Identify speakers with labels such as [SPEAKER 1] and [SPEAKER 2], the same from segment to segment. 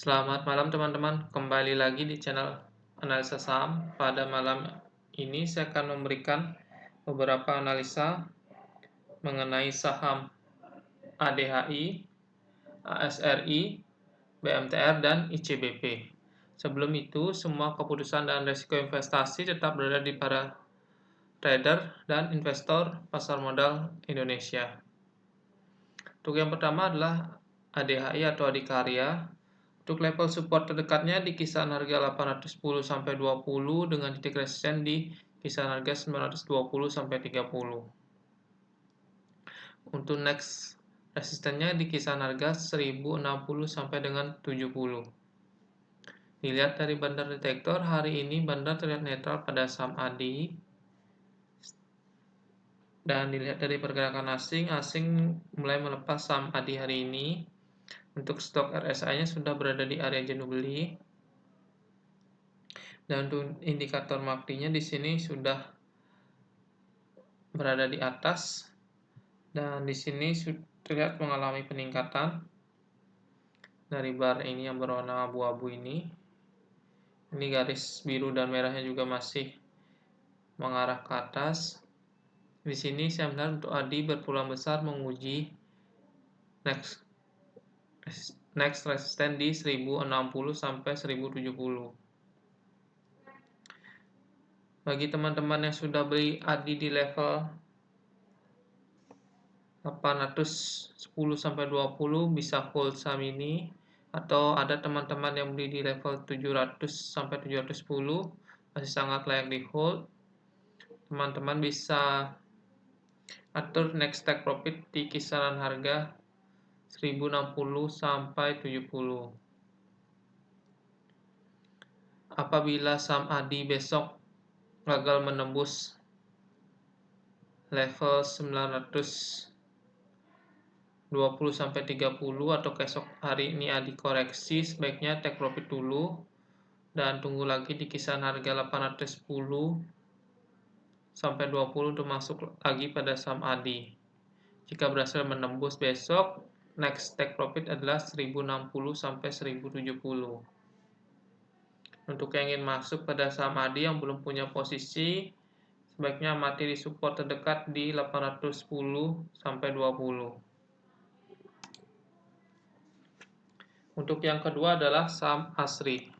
[SPEAKER 1] Selamat malam teman-teman, kembali lagi di channel Analisa Saham. Pada malam ini saya akan memberikan beberapa analisa mengenai saham ADHI, ASRI, BMTR, dan ICBP. Sebelum itu, semua keputusan dan risiko investasi tetap berada di para trader dan investor pasar modal Indonesia. Untuk yang pertama adalah ADHI atau Adikarya. Untuk level support terdekatnya di kisaran harga 810 sampai 20 dengan titik resisten di kisaran harga 920 sampai 30. Untuk next resistennya di kisaran harga 1060 sampai dengan 70. Dilihat dari bandar detektor, hari ini bandar terlihat netral pada saham ADI. Dan dilihat dari pergerakan asing mulai melepas saham ADI hari ini. Untuk stok RSI-nya sudah berada di area jenuh beli. Dan untuk indikator MACD-nya di sini sudah berada di atas, dan di sini terlihat mengalami peningkatan dari bar ini yang berwarna abu-abu ini. Ini garis biru dan merahnya juga masih mengarah ke atas. Di sini saya melihat untuk ADI berpeluang besar menguji next resisten di 1060 sampai 1070. Bagi teman-teman yang sudah beli ADI di level 810 sampai 20 bisa hold saham ini, atau ada teman-teman yang beli di level 700 sampai 710 masih sangat layak di hold. Teman-teman bisa atur next take profit di kisaran harga 1060 sampai 70. Apabila saham ADI besok gagal menembus level 920 sampai 30 atau esok hari ini ADI koreksi, sebaiknya take profit dulu dan tunggu lagi di kisaran harga 810 sampai 20 untuk masuk lagi pada saham ADI. Jika berhasil menembus besok, next take profit adalah 1060 sampai 1070. Untuk yang ingin masuk pada saham ADI yang belum punya posisi, sebaiknya amati di support terdekat di 810 sampai 20. Untuk yang kedua adalah saham ASRI.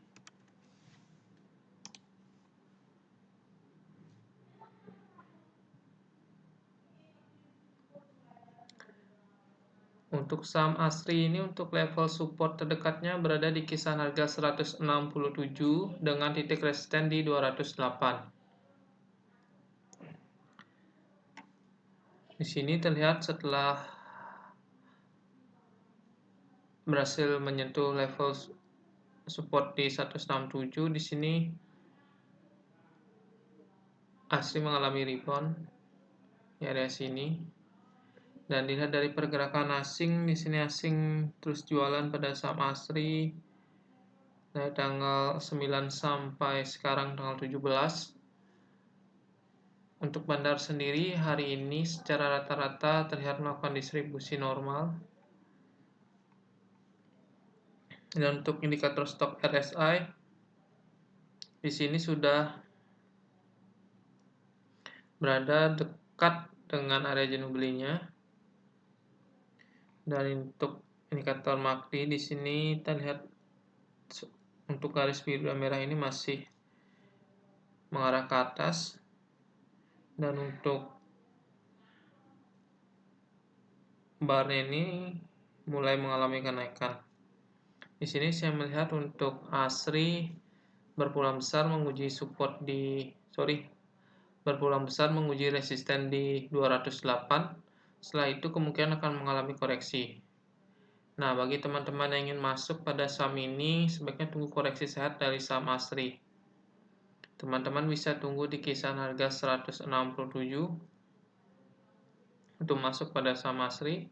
[SPEAKER 1] Untuk saham ASRI ini untuk level support terdekatnya berada di kisaran harga 167 dengan titik resisten di 208. Di sini terlihat setelah berhasil menyentuh level support di 167, di sini ASRI mengalami rebound di area sini. Dan dilihat dari pergerakan asing, di sini asing terus jualan pada saham ASRI dari tanggal 9 sampai sekarang tanggal 17. Untuk bandar sendiri hari ini secara rata-rata terlihat melakukan distribusi normal. Dan untuk indikator stok RSI di sini sudah berada dekat dengan area jenuh belinya. Dan untuk indikator MACD di sini terlihat untuk garis biru dan merah ini masih mengarah ke atas. Dan untuk barnya ini mulai mengalami kenaikan. Di sini saya melihat untuk ASRI berpeluang besar menguji resisten di 208. Setelah itu kemungkinan akan mengalami koreksi. Nah, bagi teman-teman yang ingin masuk pada saham ini, sebaiknya tunggu koreksi sehat dari saham ASRI. Teman-teman bisa tunggu di kisaran harga 167 untuk masuk pada saham ASRI.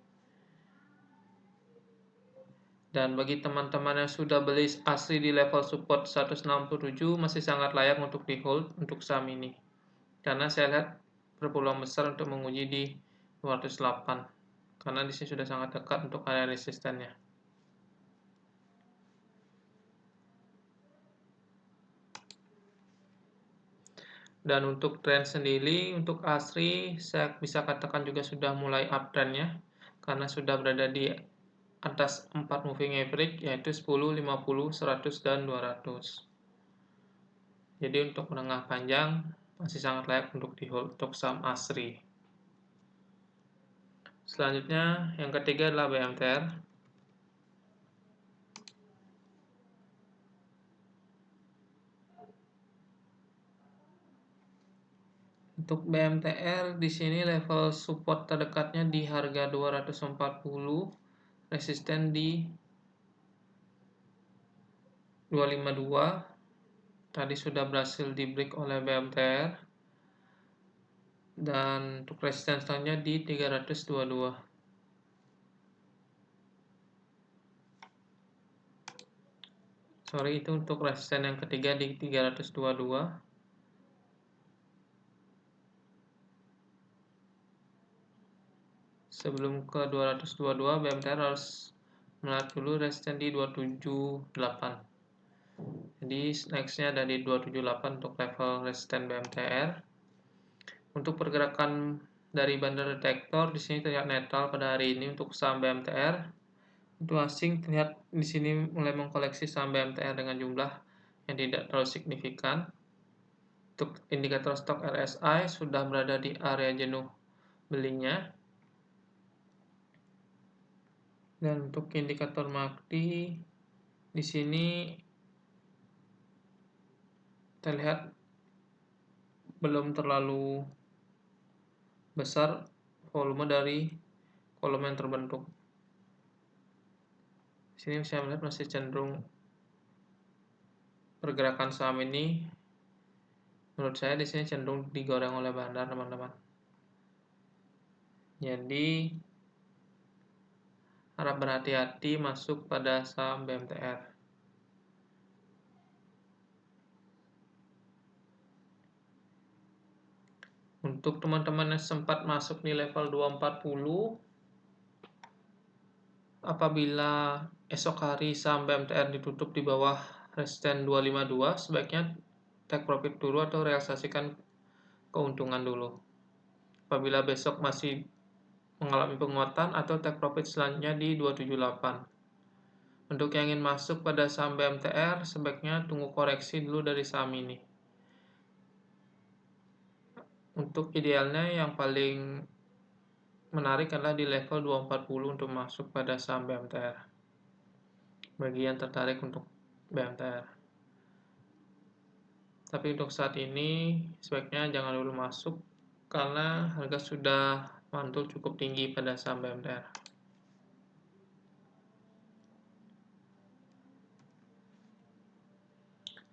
[SPEAKER 1] Dan bagi teman-teman yang sudah beli ASRI di level support 167, masih sangat layak untuk di hold untuk saham ini. Karena saya lihat berpeluang besar untuk menguji di 208. Karena di sini sudah sangat dekat untuk area resistennya. Dan untuk tren sendiri, untuk ASRI saya bisa katakan juga sudah mulai uptrendnya karena sudah berada di atas 4 moving average yaitu 10, 50, 100 dan 200. Jadi untuk menengah panjang masih sangat layak untuk di hold untuk saham ASRI. Selanjutnya yang ketiga adalah BMTR. Untuk BMTR di sini level support terdekatnya di harga 240, resisten di 252. Tadi sudah berhasil di break oleh BMTR. Dan untuk resisten selanjutnya di 322. Sorry, itu untuk resisten yang ketiga di 322. Sebelum ke 222, BMTR harus melihat dulu resisten di 278. Jadi nextnya ada di 278 untuk level resisten BMTR. Untuk pergerakan dari bandar detektor di sini terlihat netral pada hari ini untuk saham BMTR. Untuk asing terlihat di sini mulai mengkoleksi saham BMTR dengan jumlah yang tidak terlalu signifikan. Untuk indikator stok RSI sudah berada di area jenuh belinya. Dan untuk indikator MACD di sini terlihat belum terlalu besar volume dari kolom yang terbentuk. Di sini saya melihat masih cenderung pergerakan saham ini, menurut saya di sini cenderung digoreng oleh bandar, teman-teman. Jadi harap berhati-hati masuk pada saham BMTR. Untuk teman-teman yang sempat masuk di level 240, apabila esok hari saham BMTR ditutup di bawah resisten 252, sebaiknya take profit dulu atau realisasikan keuntungan dulu. Apabila besok masih mengalami penguatan atau take profit selanjutnya di 278. Untuk yang ingin masuk pada saham BMTR, sebaiknya tunggu koreksi dulu dari saham ini. Untuk idealnya yang paling menarik adalah di level 240 untuk masuk pada saham BMTR. Bagi yang tertarik untuk BMTR. Tapi untuk saat ini sebaiknya jangan dulu masuk karena harga sudah mantul cukup tinggi pada saham BMTR.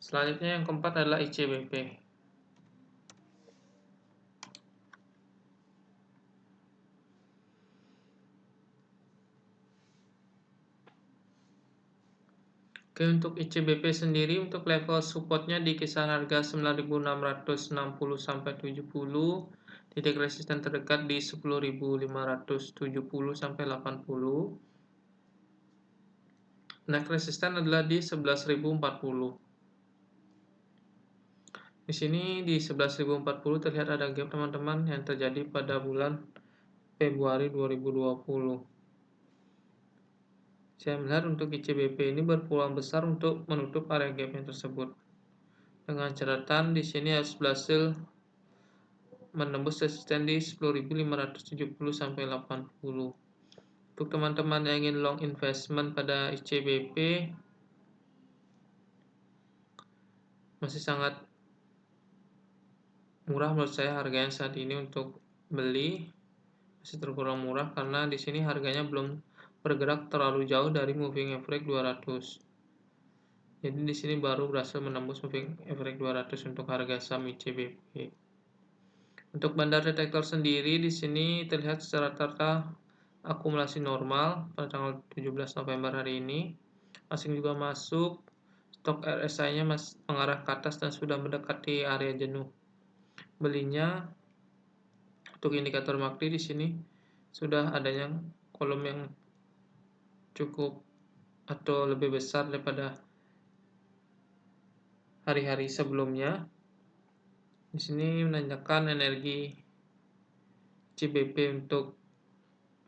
[SPEAKER 1] Selanjutnya yang keempat adalah ICBP. Oke, untuk ICBP sendiri untuk level supportnya di kisaran harga 9.660 sampai 70, titik resisten terdekat di 10.570 sampai 80. Next resisten adalah di 11.040. Di sini di 11.040 terlihat ada gap, teman-teman, yang terjadi pada bulan Februari 2020. Saya melihat untuk ICBP ini berpeluang besar untuk menutup area gap yang tersebut. Dengan catatan di sini harus berhasil menembus resisten di 10.570 sampai 80. Untuk teman-teman yang ingin long investment pada ICBP masih sangat murah menurut saya harganya saat ini untuk beli, masih tergolong murah karena di sini harganya belum bergerak terlalu jauh dari moving average 200. Jadi di sini baru berhasil menembus moving average 200 untuk harga saham ICBP. Untuk bandar detektor sendiri di sini terlihat secara rata akumulasi normal pada tanggal 17 November hari ini. Asing juga masuk, stok RSI-nya masih mengarah ke atas dan sudah mendekati area jenuh belinya. Untuk indikator MACD di sini sudah adanya kolom yang cukup atau lebih besar daripada hari-hari sebelumnya. Di sini menandakan energi CBP untuk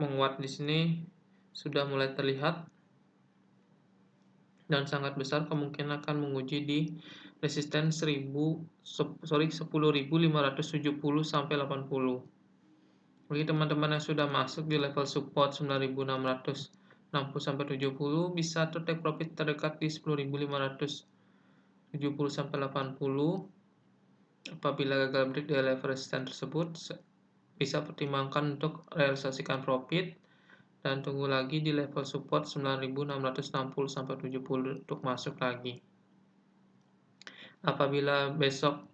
[SPEAKER 1] menguat di sini sudah mulai terlihat dan sangat besar kemungkinan akan menguji di resisten 10.570 sampai 80. Bagi teman-teman yang sudah masuk di level support 9.660 sampai 70 bisa to take profit terdekat di 10.570 sampai 80. Apabila gagal break di level resisten tersebut, bisa pertimbangkan untuk realisasikan profit dan tunggu lagi di level support 9.660 sampai 70 untuk masuk lagi. Apabila besok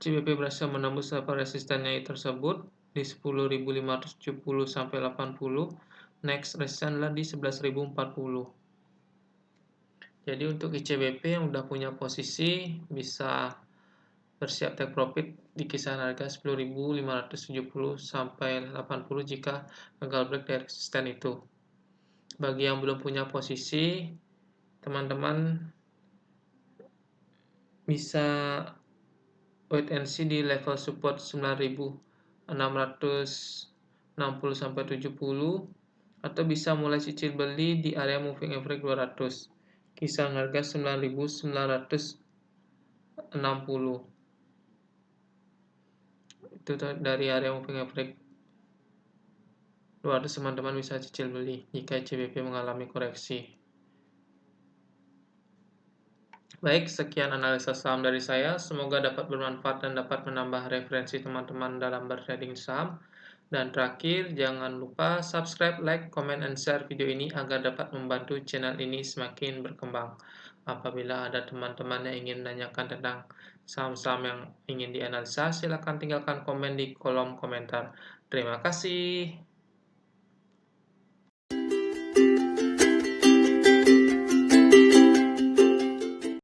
[SPEAKER 1] CBP berhasil menembus level resistennya tersebut di 10.570 sampai 80, next resistance adalah di 11.040. Jadi untuk ICBP yang udah punya posisi bisa bersiap take profit di kisaran harga 10.570 sampai 80 jika gagal break dari resisten itu. Bagi yang belum punya posisi, teman-teman bisa wait and see di level support 9.660 sampai 70 atau bisa mulai cicil beli di area moving average 200 kisaran harga 9.960. Itu dari area moving average 200 teman-teman bisa cicil beli jika CBP mengalami koreksi. Baik, sekian analisa saham dari saya. Semoga dapat bermanfaat dan dapat menambah referensi teman-teman dalam bertrading saham. Dan terakhir, jangan lupa subscribe, like, comment, and share video ini agar dapat membantu channel ini semakin berkembang. Apabila ada teman-teman yang ingin menanyakan tentang saham-saham yang ingin dianalisa, silakan tinggalkan komen di kolom komentar. Terima kasih.